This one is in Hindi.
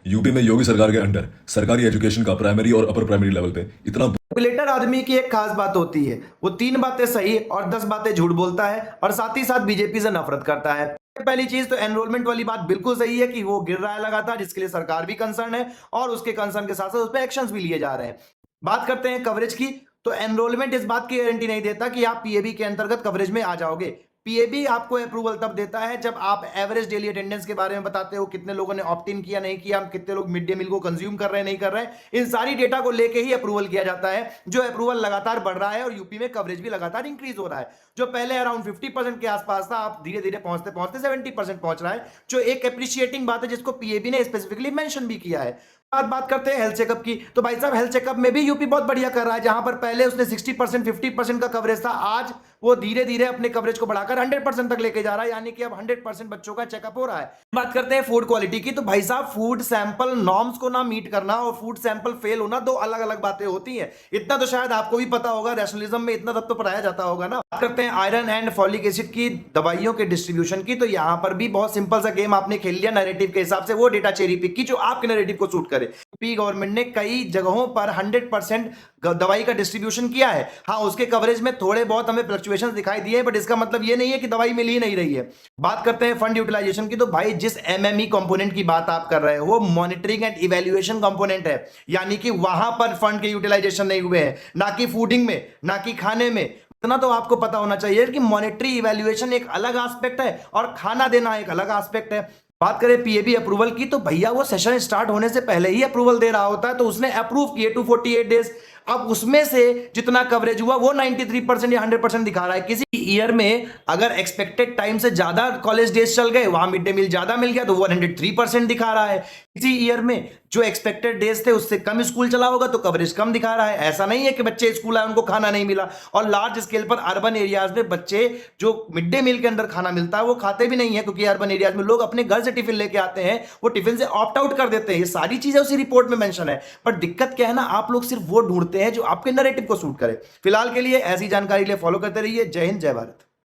यूपी में योगी सरकार के अंडर सरकारी एजुकेशन का प्राइमरी और अपर प्राइमरी लेवल पे इतना मैनिपुलेटर आदमी की एक खास बात होती है, वो 3 बातें सही और 10 बातें झूठ बोलता है और साथ ही साथ बीजेपी से नफरत करता है। पहली चीज तो एनरोलमेंट वाली बात बिल्कुल सही है कि वो गिर रहा है लगातार, जिसके लिए सरकार भी कंसर्न है और उसके कंसर्न के साथ साथ उस पर एक्शंस भी लिए जा रहे हैं। बात करते हैं कवरेज की, तो एनरोलमेंट इस बात की गारंटी नहीं देता कि आप पीएबी के अंतर्गत कवरेज में आ जाओगे। पीएबी आपको अप्रूवल तब देता है जब आप एवरेज डेली अटेंडेंस के बारे में बताते हो, कितने लोगों ने ऑप्ट इन किया नहीं किया, कितने लोग मिड डे मील को कंज्यूम कर रहे हैं नहीं कर रहे हैं। इन सारी डेटा को लेके ही अप्रूवल किया जाता है, जो अप्रूवल लगातार बढ़ रहा है और यूपी में कवरेज भी लगातार इंक्रीज हो रहा है। जो पहले अराउंड 50% के आसपास था, आप धीरे धीरे पहुंचते पहुंचते 70% पहुंच रहा है, जो एक अप्रिशिएटिंग बात है जिसको पीएबी ने स्पेसिफिकली मेंशन भी किया है। बात करते हैं हेल्थ चेकअप की, तो भाई साहब हेल्थ चेकअप में भी यूपी बहुत बढ़िया कर रहा है। जहां पर पहले उसने 60% 50% का कवरेज था, आज वो धीरे धीरे अपने कवरेज को बढ़ाकर 100% तक लेके जा रहा है, यानी कि अब 100% बच्चों का चेकअप हो रहा है। बात करते हैं फूड क्वालिटी की, तो भाई साहब फूड सैंपल नॉर्म्स को ना मीट करना और फूड सैंपल फेल होना दो अलग अलग बातें होती हैं। इतना तो शायद आपको भी पता होगा, रैशनलिज्म में इतना तब तो पढ़ाया जाता होगा ना। बात करते हैं आयरन एंड फॉलिक एसिड की दवाइयों के डिस्ट्रीब्यूशन की, तो यहां पर भी बहुत सिंपल सा गेम आपने खेल लिया नैरेटिव के हिसाब से, वो डेटा चेरी पिक की जो आपके नैरेटिव को सूट करे। गवर्नमेंट ने कई जगहों पर 100% दवाई का डिस्ट्रीब्यूशन किया है। हाँ, उसके कवरेज में थोड़े बहुत हमें फ्लक्चुएशंस दिखाई दिए, बट इसका मतलब ये नहीं है कि दवाई मिल ही नहीं रही है। बात करते हैं फंड यूटिलाइजेशन की, तो भाई जिस एमएमई कंपोनेंट की बात आप कर रहे हो वो मॉनिटरिंग एंड इवैल्यूएशन कंपोनेंट है, यानी कि वहां पर फंड के यूटिलाइजेशन नहीं हुए हैं, ना कि फूडिंग में, ना कि खाने में। इतना तो आपको पता होना चाहिए कि मॉनिटरी इवैल्यूएशन एक अलग एस्पेक्ट है और खाना देना एक अलग एस्पेक्ट है। बात करें पीएबी अप्रूवल की, तो भैया वो सेशन स्टार्ट होने से पहले ही अप्रूवल दे रहा होता है, तो उसने अप्रूव किए 248 डेज। अब उसमें से जितना कवरेज हुआ वो 93% या 100% दिखा रहा है। किसी ईयर में अगर एक्सपेक्टेड टाइम से ज्यादा कॉलेज डेज चल गए, वहां मिड डे मील ज्यादा मिल गया, तो 103% दिखा रहा है। किसी ईयर में जो एक्सपेक्टेड डेज थे उससे कम स्कूल चला होगा तो कवरेज कम दिखा रहा है। ऐसा नहीं है कि बच्चे स्कूल आए उनको खाना नहीं मिला, और लार्ज स्केल पर अर्बन एरियाज में बच्चे जो मिड डे मील के अंदर खाना मिलता है वो खाते भी नहीं है, क्योंकि अर्बन एरियाज में लोग अपने घर से टिफिन लेके आते हैं, वो टिफिन से ऑप्ट आउट कर देते हैं। ये सारी चीजें उसी रिपोर्ट में मेंशन है, पर दिक्कत क्या है ना, आप लोग सिर्फ वो ढूंढते हैं जो आपके नैरेटिव को सूट करे। फिलहाल के लिए ऐसी जानकारी के लिए फॉलो करते रहिए। जय हिंद, जय भारत।